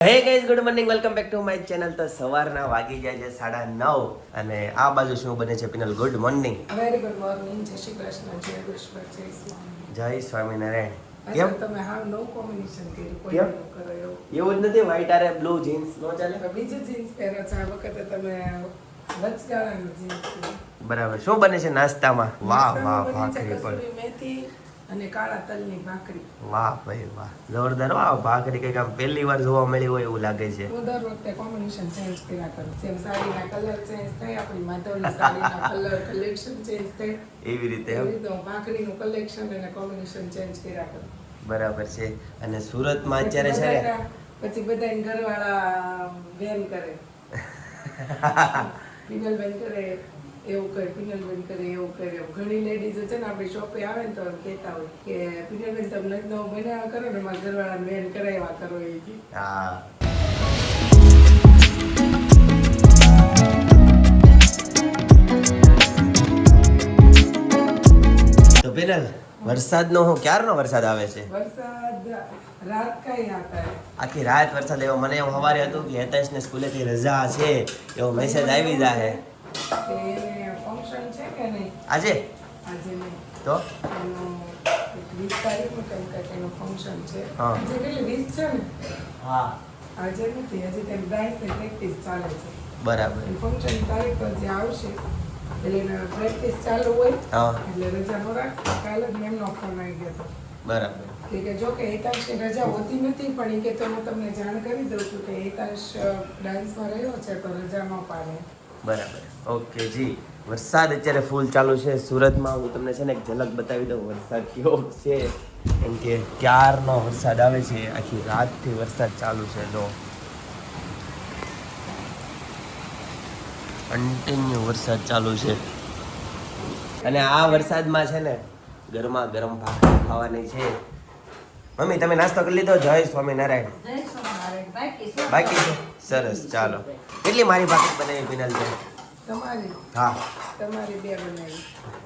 Hey guys good morning welcome back to my channel. તો સવારના વાગી જાય છે 9:30 અને આ બાજુ શું બને છે penal? Good morning. Very good morning. જય શ્રી કૃષ્ણ, જય કૃષ્ણ, જય શ્રી જય સ્વામિનારાયણ. કેમ તમે હાવ નો કોમ્બિનેશન કર્યું? કોઈ નો કરો એવું જ નથી. વ્હાઈટ આરે બ્લુ જીન્સ નો ચાલે? બીજું જીન્સ પહેરો છો આ વખતે તમે વચગાળાનું જીન્સ. બરાબર. શું બને છે નાસ્તામાં? વાહ વાહ, ભાખરી પણ. મેથી અને કાળા તલની ભાખરી. વાહ ભાઈ વાહ, જોરદાર. વાહ, ભાખરી કઈક આમ પહેલી વાર જોવા મળી હોય એવું લાગે છે. હું દર વખતે કોમ્બિનેશન ચેન્જ કર્યા કરું. જેમ સાડીના કલર ચેન્જ થાય, આપણી માધવની સાડીના કલર કલેક્શન ચેન્જ થાય, એવી રીતે એવી રીતે હું ભાખરીનું કલેક્શન અને કોમ્બિનેશન ચેન્જ કર્યા કરું. બરાબર છે. અને સુરતમાં અત્યારે છે ને પછી બધાને ઘરવાળા બેન કરે પિનલબેન કરે એવું કરે, પિનલબેન કરે એવું કરે. ઘણી લેડીઝો છે ને આપણી શોપે આવે ને તો કહેતા હોય કે પિનલબેન તમે નવું બનાવ્યા કરો ને મારા ઘરવાળા બેન કરાવ્યા કરો એ. હા. તો પિનલ, વરસાદનો હું ક્યારનો વરસાદ આવે છે? વરસાદ રાત કઈ આતા હે. આખી રાત વરસાદ આવ્યો. મને એવું સવારે હતું કે હેતેશને સ્કૂલેથી રજા છે એવો મેસેજ આવી જાય. ફંક્શન છે કે નહીં આજે? આજે નહીં તો એનું 20 તારીખનું કંઈક એનું ફંક્શન છે. હા. આજે કેટલી 20 છે ને? હા. આજે નથી, હજી તેની ડાન્સની પ્રેક્ટિસ ચાલે છે. બરાબર. ફંક્શન તારીખ પર જે આવશે એટલે પ્રેક્ટિસ ચાલુ હોય હા. એટલે રજા નો રાખતા. કાલે જ મેમનો ફોન આવી ગયો હતો બરાબર. કે જો કે હિતાંશની રજા હોતી નથી, પણ એ કે તો હું તમને જાણ કરી દઉં છું કે હિતાંશ ડાન્સમાં રહ્યો છે તો રજા ન પાડે. બરાબર. ઓકે જી. વરસાદ અત્યારે ફૂલ ચાલુ છે સુરતમાં. હું તમને છે ને એક ઝલક બતાવી દઉં વરસાદ કેવો છે. કેમ કે ક્યારનો વરસાદ આવે છે, આખી રાતથી વરસાદ ચાલુ છે. જો કન્ટિન્યુ વરસાદ ચાલુ છે. અને આ વરસાદમાં છે ને ગરમા ગરમ ભાખરી ખાવાની છે. મમ્મી તમે નાસ્તો કરી લીધો? જય સ્વામિનારાયણ. બાકી છે? સરસ. ચાલો. કેટલી મારી ભાખરી બનાવી પિનલ છે? તમારી? હા. તમારી 2 બનાવી.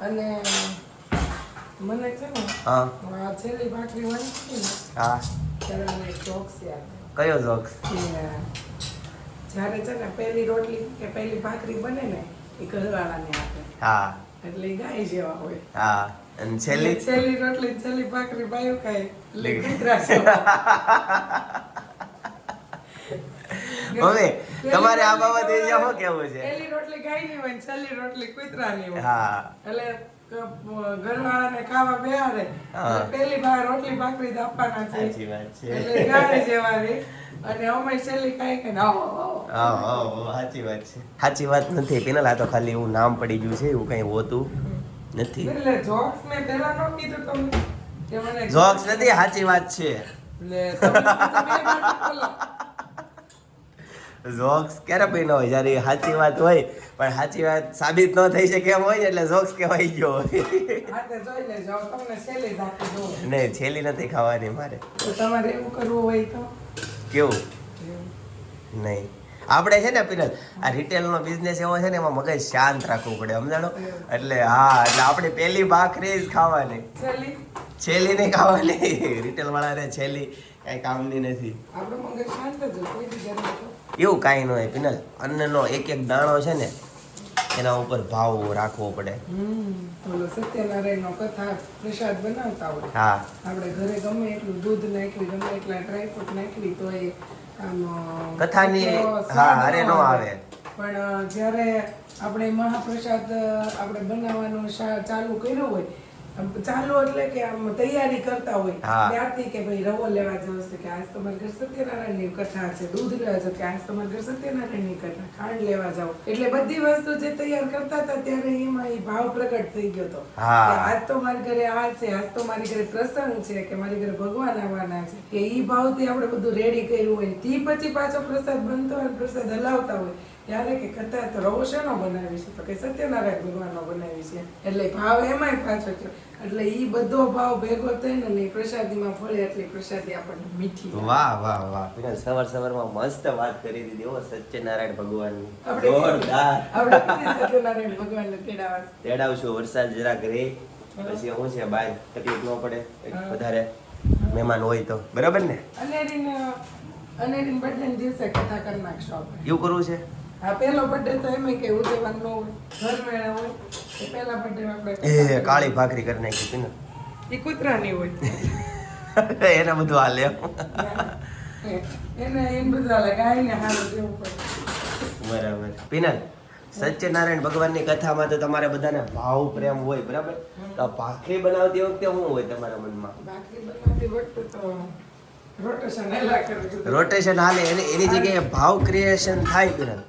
અને મને છે ને હા. આ છેલ્લી ભાખરી વળી ને હા. ત્યારે મને એક જોક્સ યાદ કયો જોક્સ? જ્યારે છે ને પહેલી રોટલી કે પહેલી ભાખરી બને ને એ ઘરવાળાને આપે. હા. એટલે ઈ ગાય જેવા હોય. હા. અને છેલ્લી છેલ્લી રોટલી છેલ્લી ભાખરી બાયું ખાય એટલે કૂતરા જેવા. હવે તમારે આ બાબત એ શું કેવું છે? પહેલી રોટલી ગાયની હોય ને છેલ્લી રોટલી કૂતરાની હોય. હા. એટલે ઘરવાળાને ખાવા બેહાડે એટલે પહેલી રોટલી ભાખરી જ આપવાના છે. સાચી વાત છે. એટલે ગાય જેવા રે. અને અમે છેલ્લી ખાઈ કે સાચી વાત છે. સાચી વાત નથી પિનલ, આ તો ખાલી એવું નામ પડી ગયું છે, એવું કઈ હોતું નથી. એટલે જોક્સ મેં પહેલા નો કીધું તમને કે મને જોક્સ નથી, સાચી વાત છે. એટલે તમે બે બાજુ બોલો. જોક્સ ક્યારે પડી ન હોય? જ્યારે સાચી વાત હોય પણ સાચી વાત સાબિત ન થઈ શકે એમ હોય એટલે જોક્સ કહેવાય ગયો હોય. હાથે જોઈ લેજો તમને છેલ્લી જ આપી દઉં. નહીં, છેલ્લી નથી ખાવાની મારે. તો તમારે એવું કરવું હોય તો કેવું? નહીં, આપણે છે ને પિનલ આ રિટેલનો બિઝનેસ એવો છે ને એમાં મગજ શાંત રાખવું પડે, સમજાણો? એટલે હા, એટલે આપણે પહેલી ભાખરી જ ખાવાની, છેલ્લી નહીં ખાવાની. રિટેલ વાળાને છેલ્લી કઈ કામની નથી. આપણું મગજ શાંત જ હોય, કોઈ દી ગરમ તો એવું કાંઈ ન હોય પિનલ. અન્નનો એક એક દાણો છે ને એના ઉપર ભાવ રાખવો પડે. બોલો સત્યનારાયણનો કથા પ્રસાદ બનાવતા હોય. હા. આપણે ઘરે ગમે એટલું દૂધ નાખી, ગમે એટલા ડ્રાયફ્રૂટ નાખી તો એ આમ કથાની હા હારે નો આવે. પણ જ્યારે આપણે મહાપ્રસાદ આપણે બનાવવાનું ચાલુ કર્યું હોય, ચાલુ એટલે કે આમ તૈયારી કરતા હોય ત્યારથી કે ભાઈ રવો લેવા જવું છે, કે આજ તમારે ઘર સત્યનારાયણની કથા છે, દૂધ લેવા જાવ કે આજ તમારે ઘર સત્યનારાયણની કથા, ખાંડ લેવા જાવ, એટલે બધી વસ્તુ જે તૈયાર કરતા હતા ત્યારે એમાં એ ભાવ પ્રગટ થઈ ગયો હતો કે આજ તો મારી ઘરે આ છે, આજ તો મારી ઘરે પ્રસંગ છે, કે મારી ઘરે ભગવાન આવવાના છે, કે ઈ ભાવથી આપણે બધું રેડી કર્યું હોય. તે પછી પાછો પ્રસાદ બનતો હોય, પ્રસાદ હલાવતા હોય ત્યારે કે કથા તો રવો શેનો બનાવી છે, તો કે સત્યનારાયણ ભગવાનનો બનાવી છે, એટલે ભાવ એમાંય પાછો થયો. એટલે ઈ બધો ભાવ ભેગો થઈને ને પ્રસાદીમાં ફળે એટલે પ્રસાદી આપણને મીઠી. વાહ વાહ વાહ પિનલ, સવારમાં મસ્ત વાત કરી દીધી હો સત્યનારાયણ ભગવાનની. જોરદાર. આપણે સત્યનારાયણ ભગવાનને તેડાવશું. વરસાદ જરાક રહે પછી શું છે બહાર તકલીફ ન પડે વધારે મહેમાન હોય તો, બરાબર ને? અને અને એની બર્થડે દિવસે કથા કરી નાખશો આપણે. એવું કરવું છે? આ પહેલો બર્થડે તો એમ કે ઉજવવાનું ન હોય, ઘર મેળા હોય તો પહેલા બર્થડે આપણે એ કાળી ભાખરી કરી નાખી હતી ને. એ કૂતરાની હોય. એને બધું હાલે એમ. એને બધું હાલે, ગાયને હારું દેવું પડે. બરાબર. પિનલ, સત્યનારાયણ ભગવાનની કથામાં તો તમારે બધાને ભાવ પ્રેમ હોય, બરાબર? તો ભાખરી બનાવતી વખતે શું હોય તમારા મનમાં? ભાખરી બનાવતી વખતે તો રોટેશન હેલા કરું છું. રોટેશન હાલે, એની જગ્યાએ ભાવ ક્રિએશન થાય પિનલ.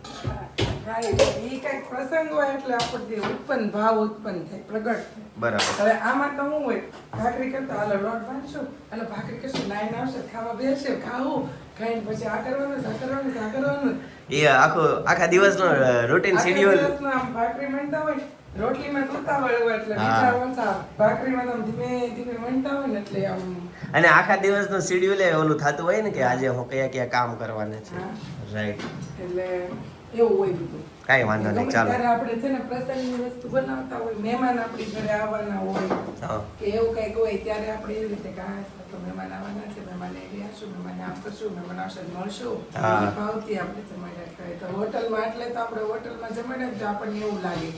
ઈ કંઈક પ્રસંગ હોય એટલે આપણને ભાવ ઉત્પન્ન થાય, પ્રગટ થાય. બરાબર. હવે આમાં તો શું હોય, ભાખરી કરતા હાલો લોટ બાંધશું અને ભાખરી કરશું, નાઈન આવશે, ખાવા બેસશે, ખાવું, ખાઈને પછી આ કરવાનું છે, આ કરવાનું છે, આ કરવાનું. એ આખા દિવસનો રૂટીન આખા શેડ્યુલ. દિવસનું આમ ભાખરી વણતા હોય, રોટલીમાં ઉતાવળ હોય એટલે હા. વિચાર ઓછા, ભાખરીમાં તો આમ ધીમે ધીમે વણતા હોય ને એટલે આમ અને આખા દિવસનું શેડ્યુલ ઓલું થતું હોય ને કે આજે હું કયા કામ કરવાના છે. હા. રાઈટ. એટલે એવું હોય બધું. કાંઈ વાંધો નહીં, ચાલો. ત્યારે આપણે છે ને પ્રસંગની વસ્તુ બનાવતા હોય, મહેમાન આપણી ઘરે આવવાના હોય હા. કે એવું કંઈક હોય ત્યારે આપણે એવી રીતે કે આ તો મહેમાન આવવાના છે, મહેમાન એવી આવશું, મહેમાન આમ કરશું, મહેમાન આવશે તો મળશું. હા. એ ભાવથી આપણે જમાડ્યા કરીએ. તો હોટલમાં એટલે તો આપણે હોટલમાં જમાડ્યા તો આપણને એવું લાગે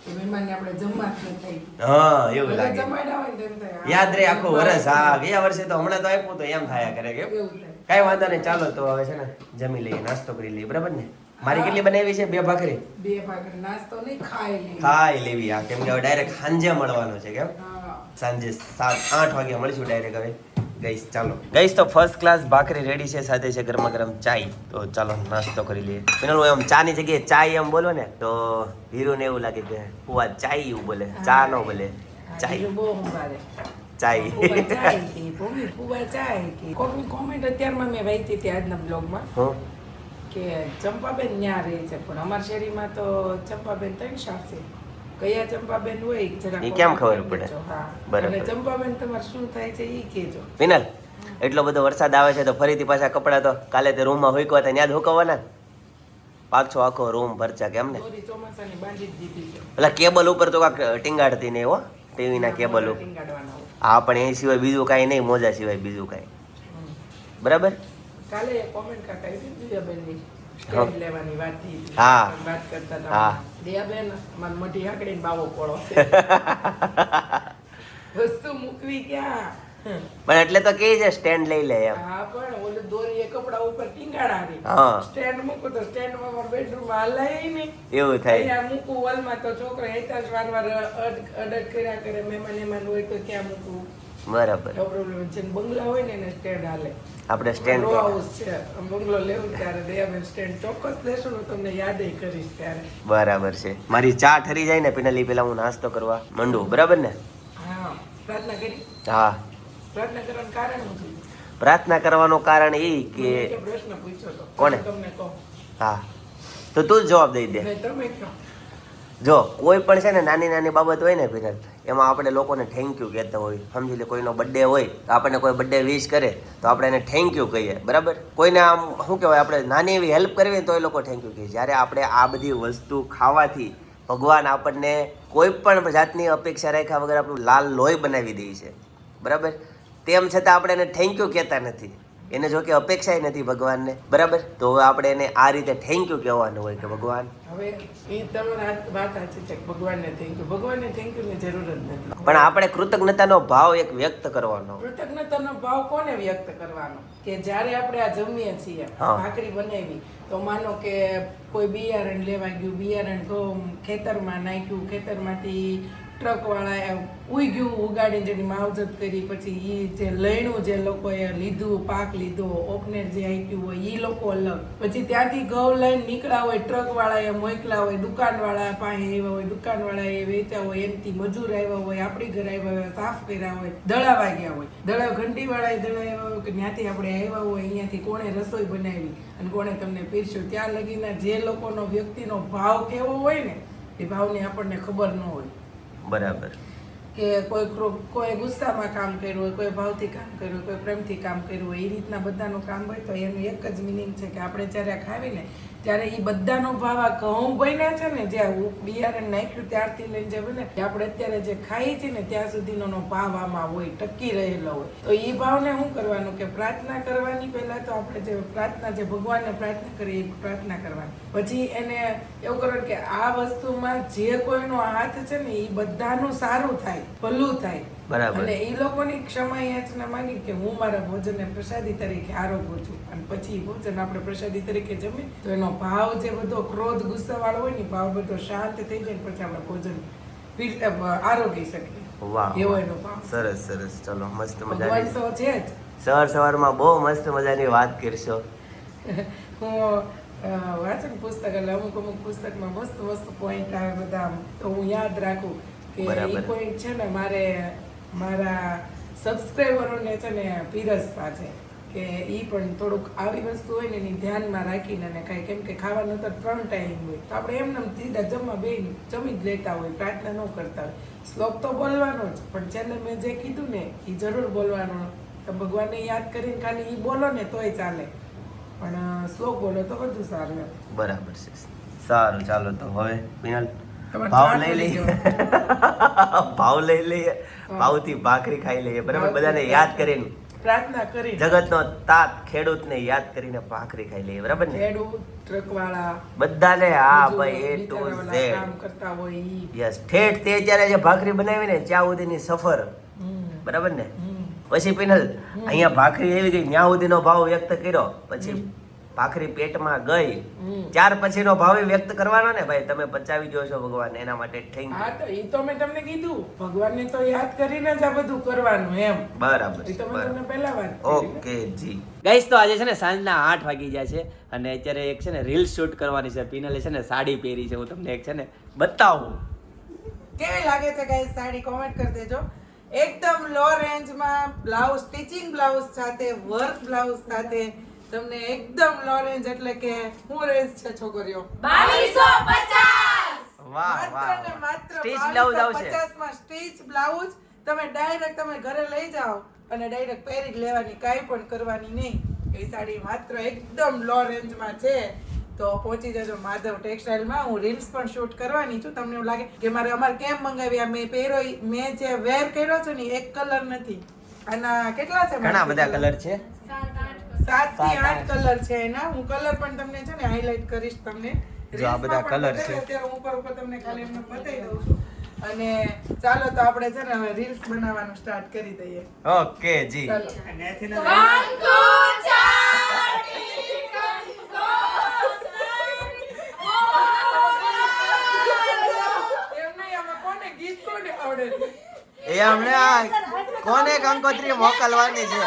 કે મહેમાનને આપણે જમવા જ ન થઈ. હા, એવું ભલે લાગે. જમાડ્યા હોય ને તેમ થાય. યાદ રહે આખું વર્ષ. હા, ગયા વર્ષે તો હમણાં તો આપ્યું તો એમ થયા કરે કે એવું થાય. કાંઈ વાંધો નહીં, ચાલો તો હવે છે ને જમી લઈએ, નાસ્તો કરી લઈએ, બરાબર ને? મારી કેટલી બનાવી છે? 2 ભાખરી. બે ભાખરી નાસ્તો નહીં, ખાઈ લેવી. ખાઈ લેવી. હા, કેમ કે હવે ડાયરેક્ટ સાંજે મળવાનું છે. કેમ? હા. સાંજે 7-8 વાગે મળીશું ડાયરેક્ટ હવે. ગઈશ, ચાલો ગઈશ. તો ફર્સ્ટ ક્લાસ ભાખરી રેડી છે, સાથે છે ગરમા ગરમ ચાય. તો ચાલો નાસ્તો કરી લઈએ. પેલું એમ ચાની જગ્યાએ ચાય એમ બોલો ને તો હીરોને એવું લાગે કે ફુવા ચાય એવું બોલે, ચા નો બોલે, ચાય. બહુ સંભાળે. ચાય. કોમેન્ટ અત્યારમાં મેં વાંચી હતી આજના બ્લોગમાં હું કે ચંપાબેન ન્યા રહે છે પણ અમારા શેરીમાં તો ચંપાબેન 3 શાખ છે. કયા ચંપાબેન હોય જરા ઈ કેમ ખબર comment પડે? કરજો. હા. બરાબર. અને ચંપાબેન તમારે શું થાય છે ઈ કહેજો. પિનલ, એટલો બધો વરસાદ આવે છે તો ફરીથી પાછા કપડાં તો કાલે તે રૂમમાં હુકવા હતા ત્યાં જ હુકવવાના. પાછો આખો રૂમ ભરચા કેમ ને? દોરી ચોમાસાની બાંધી જ દીધી છે. પેલા કેબલ ઉપર તો કાંક ટીંગાડતી નહીં હો, ટીવીના કેબલ ઉપર. ટીંગાડવાના હોય. હા, પણ એ સિવાય બીજું કાંઈ નહીં, મોજા સિવાય બીજું કાંઈ. હમ. બરાબર. કાલે કોમેન્ટ કાકા આવી હતી દિયાબેનની સ્ટેન્ડ લેવાની વાત થઈ હતી. હા. વાત કરતા હતા. હા. દિયાબેન મારી મોટી હાકડીને બાવો પોળો છે. વસ્તુ મૂકવી ક્યાં? પણ એટલે તો કે છે સ્ટેન્ડ લઈ લે એમ. હા પણ ઓલી દોરી એ કપડા ઉપર ટીંગાડાની. હા. સ્ટેન્ડ મૂકો તો સ્ટેન્ડમાં મારા બેડરૂમમાં હલાય નહીં. એવું થાય. અહીંયા મૂકું વોલમાં તો છોકરો એતા જ વાર અડટ કર્યા કરે, મહેમાન હોય તો ક્યાં મૂકવું? બરાબર. એવો પ્રોબ્લેમ છે. બંગલા હોય ને એને સ્ટેન્ડ હાલે. આપણે સ્ટેન્ડ રો હાઉસ છે, બંગલો લેવું ત્યારે દયાબેન સ્ટેન્ડ ચોક્કસ લેશું ને તમને યાદ કરીશ ત્યારે. બરાબર છે. મારી ચા ઠરી જાય ને પિનલી પેલા હું નાસ્તો કરવા માંડું, બરાબર ને? હા. પ્રાર્થના કરી. હા. પ્રાર્થના કરવાનું કારણ શું થયું? પ્રાર્થના કરવાનું કારણ એ કે મને એક પ્રશ્ન પૂછ્યો તો. કોણે? તમને કહો. હા, તો તું જ જવાબ દઈ દે. નહીં, તમે કહો. જો કોઈ પણ છે ને નાની નાની બાબત હોય ને પિનલ, એમાં આપણે લોકોને થેન્ક યુ કહેતા હોય. સમજી લે કોઈનો બર્થડે હોય તો આપણને કોઈ બર્થડે વિશ કરે તો આપણે એને થેન્ક યુ કહીએ, બરાબર? કોઈને આમ શું કહેવાય, આપણે નાની એવી હેલ્પ કરવી તો એ લોકો થેન્ક યુ કહીએ. જ્યારે આપણે આ બધી વસ્તુ ખાવાથી ભગવાન આપણને કોઈ પણ જાતની અપેક્ષા રાખ્યા વગર આપણું લાલ લોહી બનાવી દે છે, બરાબર? તેમ છતાં આપણે એને થેન્ક યુ કહેતા નથી. એને જો કે અપેક્ષાય નથી ભગવાનને, બરાબર? તો હવે આપણે એને આ રીતે થેન્ક યુ કહેવાનું હોય કે ભગવાન. હવે એ તમારી વાત સાચી છે કે ભગવાનને થેન્ક યુ. ભગવાનને થેન્ક યુ ની જરૂર જ નથી. પણ આપણે કૃતજ્ઞતાનો ભાવ એક વ્યક્ત કરવાનો. કૃતજ્ઞતાનો ભાવ કોને વ્યક્ત કરવાનો? કે જ્યારે આપણે આ જમીએ છીએ, હા. ભાખરી બનાવી તો માનો કે કોઈ બિયારણ લેવા ગયું, બિયારણ તો ખેતરમાં નાખ્યું, ખેતરમાંથી ટ્રકવાળાએ ઉગ્યું, ઉગાડીને જેની માવજત કરી, પછી એ જે લણ્યું, જે લોકોએ લીધું, પાક લીધો, ઓપનેર જે આપ્યું હોય એ લોકો અલગ. પછી ત્યાંથી ઘઉં લઈને નીકળ્યા હોય, ટ્રકવાળાએ મોકલા હોય, દુકાનવાળા પાસે આવ્યા હોય, દુકાનવાળાએ વેચ્યા હોય, એમથી મજૂર આવ્યા હોય, આપણી ઘરે આવ્યા હોય, સાફ કર્યા હોય, દળાવા ગયા હોય, ઘંટીવાળાએ દળાવ્યા હોય કે ત્યાંથી આપણે આવ્યા હોય, અહીંયાથી કોણે રસોઈ બનાવી અને કોણે તમને પીરસ્યું. ત્યાં લગીના જે લોકોનો વ્યક્તિનો ભાવ કેવો હોય ને એ ભાવની આપણને ખબર ન હોય. બરાબર. કે કોઈ ગુસ્સામાં કામ કર્યું હોય, કોઈ ભાવથી કામ કર્યું હોય, કોઈ પ્રેમથી કામ કર્યું હોય, એ રીતના બધાનું કામ હોય તો એનું એક જ મિનિંગ છે કે આપણે જ્યારે આ ખાવીને ત્યારે એ બધાનો ભાવ આ ઘઉં બન્યા છે ને, જ્યાં બિયારણ નાખ્યું ત્યારથી લઈને જે બને આપણે અત્યારે જે ખાઈએ છીએ ને ત્યાં સુધીનો ભાવ આમાં હોય, ટકી રહેલો હોય. તો એ ભાવને શું કરવાનું કે પ્રાર્થના કરવાની. પહેલા તો આપણે જે પ્રાર્થના, જે ભગવાનને પ્રાર્થના કરીએ એ પ્રાર્થના કરવાની, પછી એને એવું કરવાનું કે આ વસ્તુમાં જે કોઈનો હાથ છે ને એ બધાનું સારું થાય, ભલું થાય. બરાબર. અને એ લોકોની ક્ષમા યાચના માંગી કે હું મારા ભોજનને પ્રસાદી તરીકે આરોગું છું, અને પછી ભોજન આપણે પ્રસાદી તરીકે જમીએ તો એનો ભાવ જે બધો ક્રોધ ગુસ્સા વાળો હોય ને ભાવ બધો શાંત થઈ જાય, પછી આપણે ભોજન આરોગી શકીએ. વાહ, એવો એનો ભાવ. સરસ સરસ. ચલો, મસ્ત ભગવાન મજાની તો છે જ. સવારમાં બહુ મસ્ત મજાની વાત કરશો. હું વાંચન પુસ્તક એટલે અમુક પુસ્તકમાં મસ્ત મસ્ત પોઈન્ટ આવે બધા, તો હું યાદ રાખું કે એ પોઈન્ટ છે ને મારા સબસ્ક્રાઈબરોને છે ને પીરસવા છે કે એ પણ થોડુંક આવી વસ્તુ હોય ને એની ધ્યાનમાં રાખીને અને કાંઈ, કેમ કે ખાવાનું તો 3 ટાઈમ હોય તો આપણે એમને સીધા જમી જ લેતા હોય, પ્રાર્થના ન કરતા હોય. શ્લોક તો બોલવાનો જ, પણ છેલ્લે મેં જે કીધું ને એ જરૂર બોલવાનો. તો ભગવાનને યાદ કરીને ખાલી એ બોલો ને તોય ચાલે, પણ શ્લોક બોલો તો બધું સારું. બરાબર છે. સારું, ચાલો તો હવે પિનલ તમારે ભાવ ચા લઈ કરી લઈએ. દો. ભાવ લઈ લઈએ, ભાવથી ભાખરી ખાઈ લઈએ. બરાબર, બધાને યાદ કરીને, પ્રાર્થના કરી, જગતનો તાત ખેડૂતને યાદ કરીને ભાખરી ખાઈ લઈએ. બરાબર ને? ખેડૂત, ટ્રકવાળા, બધાને, હા બીજું ભાઈ, A to બિચારાવાળા Z. કામ કરતા હોય ઈ. યસ, ઠેઠ તે જ્યારે જે ભાખરી બનાવી ને ત્યાં સુધીની સફર. બરાબર ને? પછી પિનલ અહીંયા ભાખરી એવી ગઈ, ત્યાં સુધીનો ભાવ વ્યક્ત કર્યો, પછી ભાખરી પેટમાં ગઈ, ત્યાર પછીનો ભાવ વ્યક્ત કરવાનો ને ભાઈ. તમે પચાવી જો છો ભગવાન, એના માટે થેન્ક હા, યુ. તો ઈ તો મેં તમને કીધું, ભગવાનને તો યાદ કરીને જ આ બધું કરવાનું એમ. બરાબર ઈ છે, તો મેં તમને બરાબર. પહેલા વાત કરી ને. ઓકે જી ગાઈસ, તો આજે છે ને સાંજના 8 વાગી ગયા છે અને અત્યારે એક છે ને રીલ શૂટ કરવાની છે. પિનલે છે ને સાડી પહેરી છે, હું તમને એક છે ને બતાવું. કેવી લાગે છે ગાઈસ સાડી? કોમેન્ટ કરી દેજો. એકદમ લો રેન્જમાં બ્લાઉઝ, સ્ટિચિંગ બ્લાઉઝ સાથે, વર્ક બ્લાઉઝ સાથે તમને એકદમ લો રેન્જ, એટલે કે શું રેન્જ છે છોકરીઓ? 2250. વાહ વાહ, માત્ર ને માત્ર સ્ટીચ બ્લાઉઝ આવશે. 2250 માં સ્ટીચ બ્લાઉઝ તમે ડાયરેક્ટ તમે ઘરે લઈ જાઓ અને ડાયરેક્ટ પહેરી જ લેવાની, કાંઈ પણ કરવાની નહીં. એ સાડી માત્ર એકદમ લો રેન્જમાં છે. તો પહોંચી જજો માધવ ટેક્સટાઇલમાં. હું રીલ્સ પણ શૂટ કરવાની છું. તમને એવું લાગે કે અમારે કેમ મંગાવી, આ મેં પહેર્યો, મેં જે વેર કર્યો છે ને એક કલર નથી, આના કેટલા છે? ઘણા બધા કલર છે, 7 થી 8 કલર છે એના. હું કલર પણ તમને છે ને હાઇલાઇટ કરીશ તમને. જો આ બધા કલર છે. અત્યારે ઉપર તમને ખાલી એમને બતાવી દઉં છું. અને ચાલો તો આપણે છે ને હવે રીલ્સ બનાવવાનું સ્ટાર્ટ કરી દઈએ. ઓકે જી. ચાલો. કંકુ ચાટી, કંકુ ચાટી. એમ નહીં, આમાં કોને ગીત કોને આવડે છે? એ હમણાં કોને કંકોત્રી મોકલવાની છે?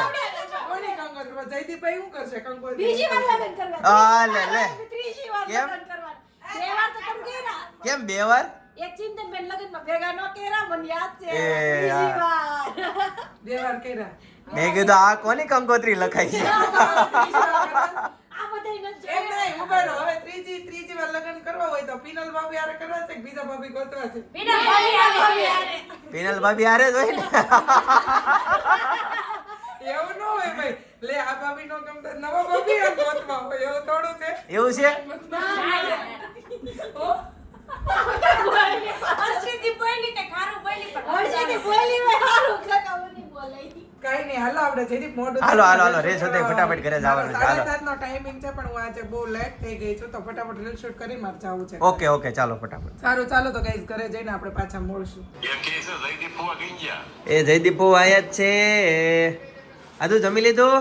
કોની કંકોત્રી? જયદીપભાઈ શું કરશે કંકોત્રી? બીજી વાર લગ્ન કરવા. આ લે લે. ત્રીજી વાર કેમ? લગ્ન કરવા. બે વાર તો તમે કર્યા. કેમ 2 વાર? એક ચિંતનબેન લગ્નમાં ભેગા ન કર્યા, મને યાદ છે. એ ત્રીજી યાર. વાર. 2 વાર કર્યા. મેં કીધું આ કોની કંકોત્રી લખાઈ છે? આ બધાય નથી એમ જોયા. નહીં, ઉભા રહો. હવે ત્રીજી વાર લગ્ન કરવા હોય તો પિનલ ભાભી હારે કરવા છે કે બીજા ભાભી ગોતવા છે? બીના ભાભી આવે. પિનલ ભાભી હારે જ હોય ને. એવું ન હોય ભાઈ. લે આ ભાભી નો ગમતા નવા ભાભી હારે ગોતવા હોય, એવું થોડું છે. એવું છે? ઓ, હર્ષિદી બોલી તે ખારું બોલી પણ હર્ષિદી બોલી હોય હારું કાકાઓની બોલાઈ. કાંઈ નહીં, હાલો આપણે જરીક મોઢું હાલો, હાલો, હાલો, રેસ હતી, ફટાફટ ઘરે જવાનું છે, હાલો. 7:30 નો ટાઈમિંગ છે પણ હું આજે બહુ લેટ થઈ ગઈ છું, તો ફટાફટ રીલ શૂટ કરી મારે જવું છે. ઓકે ઓકે, ચાલો ફટાફટ. સારું, ચાલો તો ગાઈસ ઘરે જઈને આપણે પાછા મળશું. એ જયદીપુ આયા જ છે. આદુ જમી લીધું?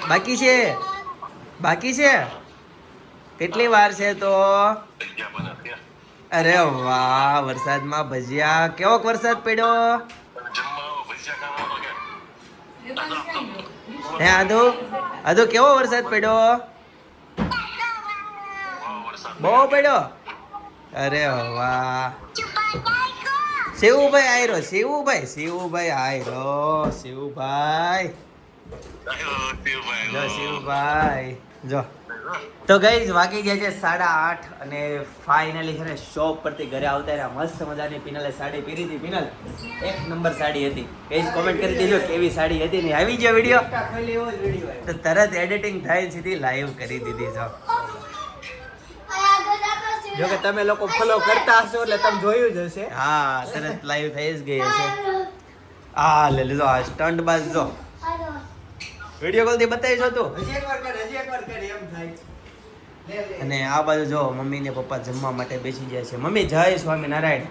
બાકી છે? બાકી છે? કેટલી વાર છે તો? અરે વાહ, વરસાદમાં ભજીયા. કેવોક વરસાદ પડ્યો? હે આદુ? આદુ કેવો વરસાદ પડ્યો? બહુ પડ્યો? અરે વાહ. શિવુભાઈ આયરો, શિવુભાઈ આયરો, શિવુભાઈ. જો શિવુભાઈ, જો તો ગાઈઝ વાગી ગયા છે 8:30 અને ફાઇનલી છે ને શોપ પરથી ઘરે આવતા રહ્યા. મસ્ત મજાની પિનલે સાડી પહેરી હતી. પિનલ એક નંબર સાડી હતી. ગાઈઝ કોમેન્ટ કરી દેજો કેવી સાડી હતી. ને આવી ગયો વિડીયો તો તરત એડિટિંગ થાય સીધી લાઈવ કરી દીધી છે. જો કે તમે લોકો ફોલો કરતા હશો એટલે તમે જોયું જ હશે. હા તરત લાઈવ થઈ જ ગઈ હશે. આ લે લીધો આ સ્ટન્ટ બાજ જો વિડીયો કોલ થી બતાવીશો તું. હજી એકવાર કર એમ થાય. લે. અને આ બાજુ જો મમ્મી ને પપ્પા જમવા માટે બેસી જાય છે. મમ્મી જય સ્વામિનારાયણ.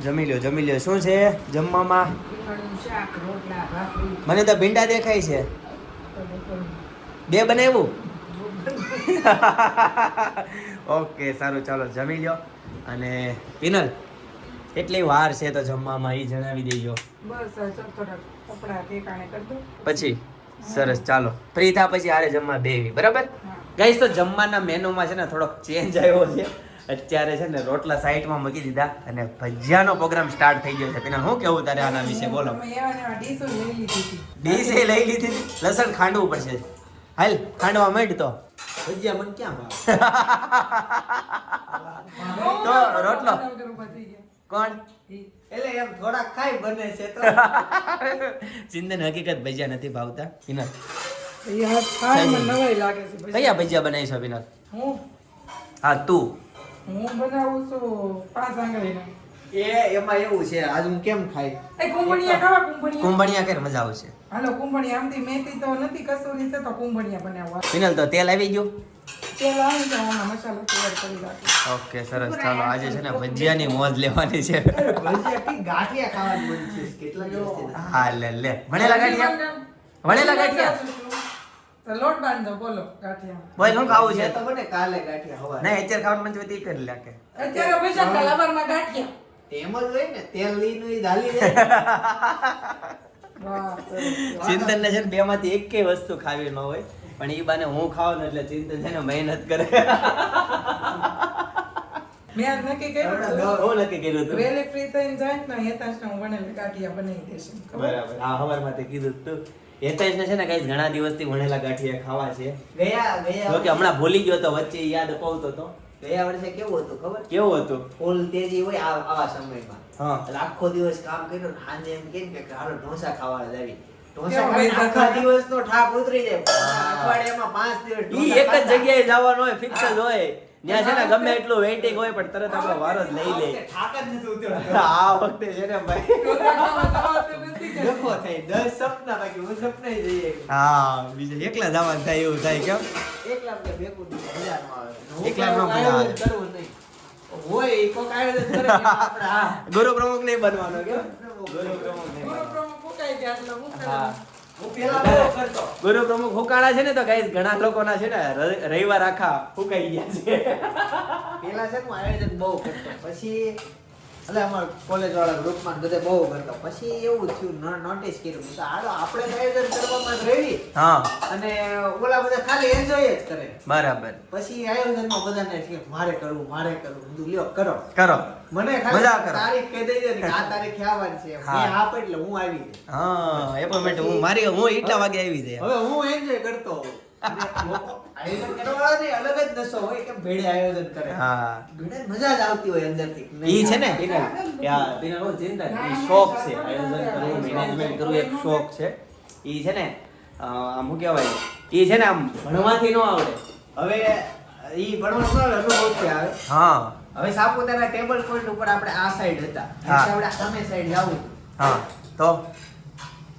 જમી લ્યો. શું છે જમવામાં? શાક રોટલા ભાખરી મને તો ભીંડા દેખાય છે. બે બનાવ્યું? ઓકે સારું ચાલો જમી લ્યો. અને પિનલ કેટલી વાર છે તો જમવામાં એ જણાવી દેજો. બસ થોડા કપડા ઠેકાણે કરી દો. પછી સરસ ચાલો ફ્રી થા પછી આરે જમવા બેવી બરાબર. ગાઈસ તો જમવાના મેનુમાં છે ને થોડોક ચેન્જ આવ્યો છે. અત્યારે છે ને રોટલા સાઈડમાં મૂકી દીધા અને ભજીયાનો પ્રોગ્રામ સ્ટાર્ટ થઈ ગયો છે. પિનલ શું કેવું તારે આના વિશે બોલો. તમે એવા ને એવા ડીશો લઈ લીધી હતી. ડીશ લઈ લીધી. લસણ ખાંડવું પડશે. હાલ ખાંડવા માંડ તો ભજીયા મને ક્યાં ભાવે? તો રોટલો કોણ એટલે એમ થોડાક ખાઈ બને છે તો ચિંતન હકીકત ભજીયા નથી ભાવતા. પિનલ યાર ખાઈ મને નવાઈ લાગે છે પછી. કયા ભજીયા બનાવીશો પિનલ? હું હા તું. હું બનાવું છું 5 આંગળીના. એમાં એવું છે આજ હું કેમ ખાઈ એ કુંભણિયા ખાવા કુંભણિયા. કુંભણિયા કર મજા આવશે. હાલો કુંભણિયા આમથી મેથી તો નથી કસૂરી છે તો કુંભણિયા બનાવવા. પિનલ તો તેલ આવી ગયું. તેલ આવે તો આમાં મસાલો તૈયાર કરી રાખો. ઓકે સરસ ચાલો આજે છે ને ભજીયાની મોજ લેવાની છે. ભજીયા કી ગાંઠિયા ખાવાનું મન છે કેટલા દિવસથી. હા લે ભણેલા ગાંઠિયા. વણેલા ગાંઠિયા તો લોટ બાંધો બોલો ગાંઠિયા. બોલ શું ખાવું છે? તો બને કાલે ગાંઠિયા હવા નહીં અત્યારે ખાવાનું મન થયું કરી લે કે અત્યારે પૈસા કલાવારમાં ગાંઠિયા. એમ જ હોય ને તેલ લીનું ઈ ડાલી જાય. વાહ સરસ. ચિંતન ને છે ને બે માંથી એકેય વસ્તુ ખાવી ન હોય પણ ઈ બાને હું ખાવ ને એટલે ચિંતન છે ને મહેનત કરે. મેં આજ નક્કી કર્યું હતું. હું નક્કી કર્યું હતું. વેલી ફ્રી થઈને જાય ને હેતાશને હું વણેલી ગાંઠિયા બનાવી દઈશ. બરાબર આ હવારમાં તે કીધું તું. હેતાશ ને છે ને કઈ ઘણા દિવસથી વણેલા ગાંઠિયા ખાવા છે. ગયા તો કે હમણાં ભૂલી ગયો તો વચ્ચે યાદ અપાવતો તો. ગયા વર્ષે કેવું હતું ખબર? કેવું હતું? ફૂલ તેજી હોય આવા સમયમાં. હા એટલે આખો દિવસ કામ કર્યું ને સાંજે એમ કેમ કે હાલો ઢોસા ખાવા જાવી. ઢોસા કેમ ખાઈને ભાઈ આખા સાથે? દિવસનો થાક ઉતરી જાય. અઠવાડિયામાં 5 દિવસ ઈ એક જ જગ્યાએ જવાનું હોય ફિક્સ જ હોય. ત્યાં છે ને ગમે એટલું વેઇટિંગ હોય પણ તરત આપણો વારો જ લઈ લે. થાક જ નથી ઉતરતો. આ વખતે છે ને ભાઈ ડખો થઈ 10 સપના બાકી હું સપના જઈએ. હા બીજે એકલા જવાનું થાય એવું થાય કેમ? એકલા આપણે ભેગું મજા ન આવે. એકલા ન મજા આવે. આયોજન કરવું નહીં. હોય ઈ કોક આયોજન કરે ને આપણે હા ગુરુ પ્રમુખ નહીં બનવાનો કેમ? ગુરુ પ્રમુખ નહીં ગુરુ બનવાનો. પ્રમુખ ફૂંકાઈ ગયા એટલે હું હા કરું? હું પેલા બહુ કરતો. ગુરુ પ્રમુખ હુકાણા છે ને તો ગાઈસ ઘણા લોકોના છે ને રવિવાર આખા ફૂકાઈ ગયા છે. પેલા છે ને હું આયોજન બહુ કરતો. પછી એટલે અમાર કોલેજ વાળા ગ્રુપમાં બધે બહુ કરતો. પછી એવું થયું નોટિસ કર્યું તો હાલો આપણે જ આયોજન કરવામાં જ રહી હા અને ઓલા બધા ખાલી એન્જોય જ કરે. બરાબર પછી આયોજનમાં બધાને કે મારે કરવું બધું લ્યો કરો. કરો. મને મજા ખાલી કરો. તારીખ કહી દેજો ને કે આ તારીખે આવવાનું છે. હા. મેં આપે એટલે હું આવી ગઈ. હા એપોઇન્ટમેન્ટ હું એટલા વાગે આવી જાય. હવે હું એન્જોય કરતો હોઉં. અને લોકો આયોજન કરવાવાળાને અલગ જ નશો હોય કે ભેળે આયોજન કરે. હા ભેળે મજા જ આવતી હોય અંદરથી. ઈ છે ને પિનલ ચિંતા ઈ શોખ છે આયોજન કરવું મેનેજમેન્ટ કરવું એક શોખ છે. ઈ છે ને આમ શું કહેવાય ઈ છે ને આમ ભણવાથી ન આવડે. હવે ઈ ભણવાનો અનુભવથી આવે. હા હવે સાપુતારા ટેબલ પોઈન્ટ ઉપર આપણે આ સાઈડ હતા. હા. એટલે આપણે સામે સાઈડ જાવું. હા તો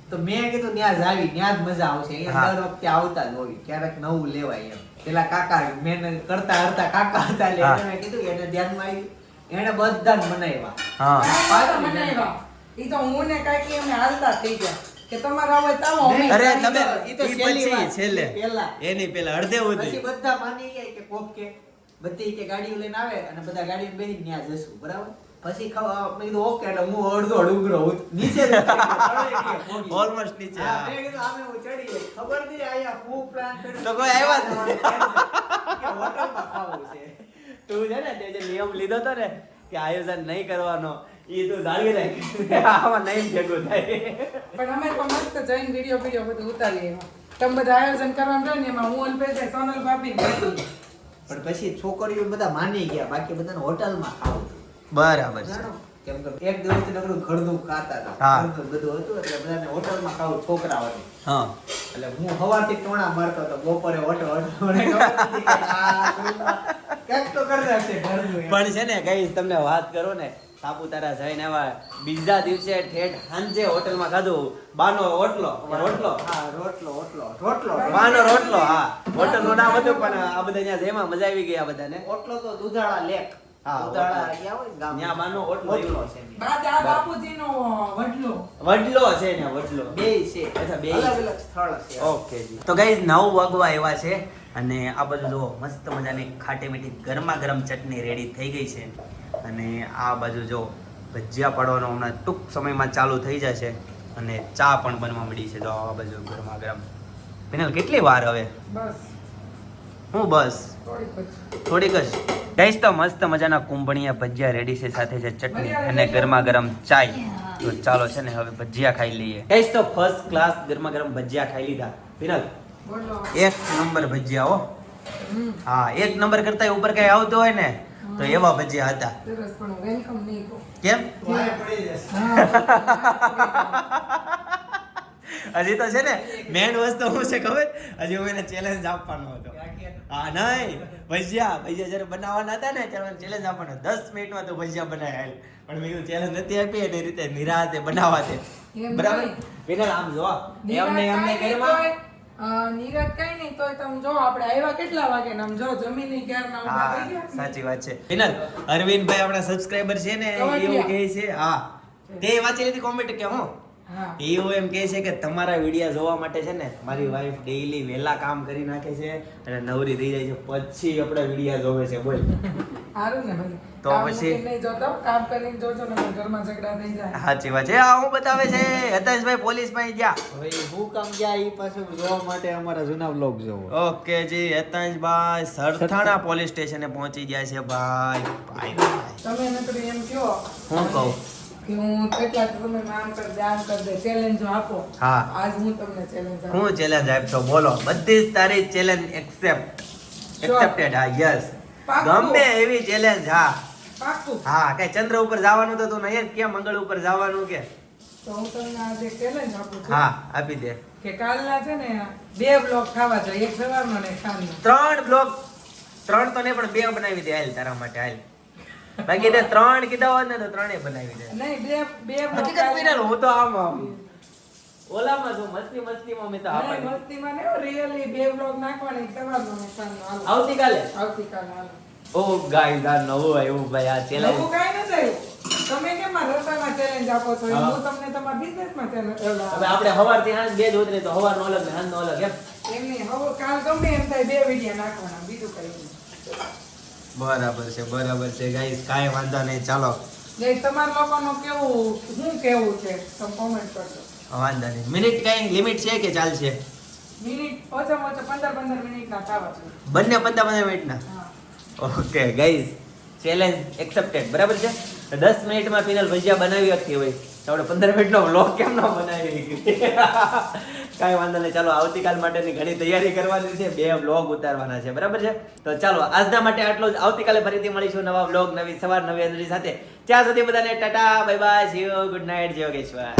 તો મેં કીધું ત્યાં જ આવી ત્યાં જ મજા આવશે. અહીંયા હા. દર વખતે આવતા જ હોય. ક્યારેક નવું લેવાય એમ. પેલા કાકા મેં કરતા કાકા હતા એટલે હા. એને મેં કીધું એને ધ્યાનમાં આવ્યું. એને બધા જ બનાવ્યા. હા પાછા બનાવ્યા. ઈ તો હું ને કાકી અમે હાલતા થઈ ગયા કે તમારા હોય તો આવો અમે અરે ઈ તમે તો- ઈ તો ઈ છેલ્લી પછી વાત. છેલ્લે પહેલા. એની પેલા અડધે પછી ઉધી બધા માની જાય કે કોક કે બધી કે ગાડીઓ લઈને આવે અને બધા ગાડીમાં બેસીને ત્યાં જશું બરાબર. પછી મેં કીધું ઓકે એટલે હું અડધો ડુંગરો નીચે જ ઉતરી ગયો. તળે ગયો, પોગી. ઓલમોસ્ટ નીચે હા, હા. મેં કીધું આમે હું ચડી ગઈ. ખબર નહીં આયા ફૂ પ્લાન કર્યો. તો કોઈ આવ્યા જ કે હોટલમાં ખાવું છે. તું છે ને તે જે નિયમ લીધો તો ને કે આયોજન નહીં કરવાનો ઈ તું જાળવી રાખ. આમાં નહીં ભેગું થાય. પણ અમે તો મસ્ત જઈને વિડીયો બધું ઉતારી આવ્યા. તમે બધા આયોજન કરવાનું રહે ને એમાં હું અલ્પેશ સોનલ ભાભી ગઈ. પણ પછી છોકરીઓ બધા માની ગયા, બાકી બધાને હોટલમાં ખાવું બરાબર છે. જાણો? કેમ કે એક દિવસ નકરું ઘરનું ખાતા હતા, હા. ઘરનું બધું હતું એટલે બધાને હોટલમાં ખાવું છોકરાઓને. હા એટલે હું સવારથી ટોણા મારતો હતો, બપોરે હોટલ મને ખબર નથી કે આ સ્કૂલમાં કંઈક તો કરતા હશે ઘરનું એમ. પણ છે ને કઈ તમને વાત કરો ને, સાપુતારા જઈને આવા બીજા દિવસે ઠેઠ સાંજે હોટલમાં ખાધું બાનો રોટલો રોટલો હા, રોટલો. બાનો રોટલો. હા, હોટલ નું નામ હતું પણ આ બધા ત્યાં જેમાં મજા આવી ગઈ આ બધાને. ઓટલો તો દુધાળા લેક. હા, દુધાળા ઓટલો. ગયા હોય ને ગામમાં. ત્યાં બાનો ઓટલો ઓટલો છે ને. દાદા બાપુજીનો વડલો. વડલો છે ને વડલો. બેય છે. અચ્છા, બેય અલગ છે. અલગ સ્થળ છે. ઓકે જી. તો ગાઈઝ 9 વાગવા આવ્યા છે અને આ બાજુ જો મસ્ત મજાની ખાટી મીઠી ગરમા ગરમ ચટણી રેડી થઈ ગઈ છે અને આ બાજુ જો ભજીયા પાડવાનો હમણાં ટૂંક સમયમાં ચાલુ થઈ જશે અને ચા પણ બનવા મળી છે. જો આ બાજુ ગરમા ગરમ. પેનલ કેટલી વાર હવે? બસ હું બસ થોડીક જ. થોડીક જ. ગાઈઝ તો મસ્ત મજાના કુંભણિયા ભજીયા રેડી છે, સાથે છે ચટણી અને ગરમા ગરમ ચાય. તો ચાલો છે ને હવે ભજીયા ખાઈ લઈએ. ગાઈઝ તો ફર્સ્ટ ક્લાસ ગરમા ગરમ ભજીયા ખાઈ લીધા. પેનલ બોલો. એક નંબર ભજીયા હો. હા, એક નંબર કરતા ઉપર કઈ આવતું હોય ને તો એવા ભજીયા હતા. સરસ, પણ વેલકમ નહીં કહો. કેમ? વાય પડી જશે. હજી તો છે ને મેન વસ્તુ શું છે ખબર? હજી હું એને ચેલેન્જ આપવાનો હતો. હા નહીં, ભજીયા જ્યારે બનાવવાના હતા ને ત્યારે ચેલેન્જ આપવાનો 10 મિનિટમાં તો ભજીયા બનાવી હાલ. પણ મેં કીધું ચેલેન્જ નથી આપી એની રીતે નિરાતે બનાવવા દે. એમ બરાબર? નહીં. વિનલ આમ જો નિરાત એમને કાંઈ નહીં ઘરમાં તોય, નિરાત કાંઈ નહીં તોય તમે જો આપણે આવ્યા કેટલા વાગે ને આમ જો જમીની ક્યારના ઊંઘા થઈ ગયા હા, ને. સાચી વાત છે. વિનલ, અરવિંદભાઈ આપણા સબસ્ક્રાઇબર છે ને એવું કહે છે. હા, તે વાંચી લીધી કોમેન્ટ કે હું હા. એવું એમ કહે છે કે તમારા વિડીયો જોવા માટે છે ને મારી વાઈફ ડેઈલી વહેલા કામ કરી નાખે છે અને નવરી થઈ જાય છે પછી આપણા વિડીયો જોવે છે. બોલ. સારું ને ભાઈ. તો કામ પછી- મૂકીને નહીં જોતો, કામ કરીને જોજો ને ઘરમાં ઝઘડા થઈ જાય. સાચી વાત છે. આ હું બતાવે છે હતાશભાઈ પોલીસમાં ગયા. હવે ઈ હું કામ ગયા ઈ પાછું જોવા માટે અમારા જૂના બ્લોગ જોવો. ઓકે જી, હતાશભાઈ સરથાણા પોલીસ સ્ટેશને પહોંચી ગયા છે. ભાઈ તમે નકરી એમ કહો હું કહું? કે હું કેટલા સમયમાં આમ કરી દે, આમ કરી દે, ચેલેન્જો આપો. હા. આજ હું તમને ચેલેન્જ આપું. હું ચેલેન્જ આપશો બોલો? બધી જ તારી ચેલેન્જ એક્સેપ્ટેડ. હા, યસ. પાક્કું. ગમે એવી ચેલેન્જ. હા પાક્કું. હા, કઈ ચંદ્ર ઉપર જવાનું તો તું નહીં જ કે મંગળ ઉપર જવાનું કે? તો હું તમને આજે ચેલેન્જ આપું છું હા, આપી દે. કે કાલના છે ને 2 બ્લોગ ખાવા જોઈએ, એક સવારનો ને એક સાંજનો. 3 બ્લોગ, 3 તો નહીં પણ 2 બનાવી દે હાલ તારા માટે હાલ. બાકી તે 3 કીધા હોત ને તો 3 બનાવી દે. નહીં, બે બ્લોગ હકીકત પીને હું તો આમ ઓલામાં છું મસ્તીમાં મેં તો નહીં, આપી. મસ્તીમાં નહીં, રિયલી 2 બ્લોગ નાખવાના, એક સવારનો ને એક સાંજનો. હાલો. આવતીકાલે આવતીકાલે હાલો. ઓ ગાઈસ આ નવું આવ્યું ભાઈ આ ચેલેન્જ. નવું કાંઈ નથી આવ્યું. તમે કેમ આ રસ્તામાં ચેલેન્જ આપો છો? હા. હું તમને તમારા બિઝનેસમાં ચેલેન્જ હવે આપણે સવારથી સાંજ 2 જ ઉતરે તો સવારનો અલગ ને સાંજનો અલગ એમ. એમની હવે કાલ ગમે એમ થાય 2 વિડિયો નાખવાના, બીજું કંઈ નહીં. બરાબર છે ગાઈસ, કાંઈ વાંધો નહીં. ચાલો જે તમારા લોકોનું કેવું શું કેવું છે તમે કોમેન્ટ કરજો. વાંધો નહીં. મિનિટ કઈ લિમિટ છે કે ચાલશે? મિનિટ ઓછામાં ઓછા 15 મિનિટના ખાવા છે. બંને 15 મિનિટના. હા. Okay guys, challenge accepted. બરાબર છે. તો 10 મિનિટમાં ફિનલ ભજીયા બનાવી શકતી હોય તો આપણે 15 મિનિટનો વ્લોગ કેમ ન બનાવી? કાંઈ વાંધો નહીં. ચાલો આવતીકાલ માટેની ઘણી તૈયારી કરવાની છે, 2 વ્લોગ ઉતારવાના છે. બરાબર છે. તો ચાલો આજના માટે આટલો જ. આવતીકાલે ફરીથી મળીશું નવા વ્લોગ, નવી સવાર, નવી એનર્જી સાથે. ત્યાં સુધી બધાને Tata, bye bye, C you, good night, જય યોગેશ્વર.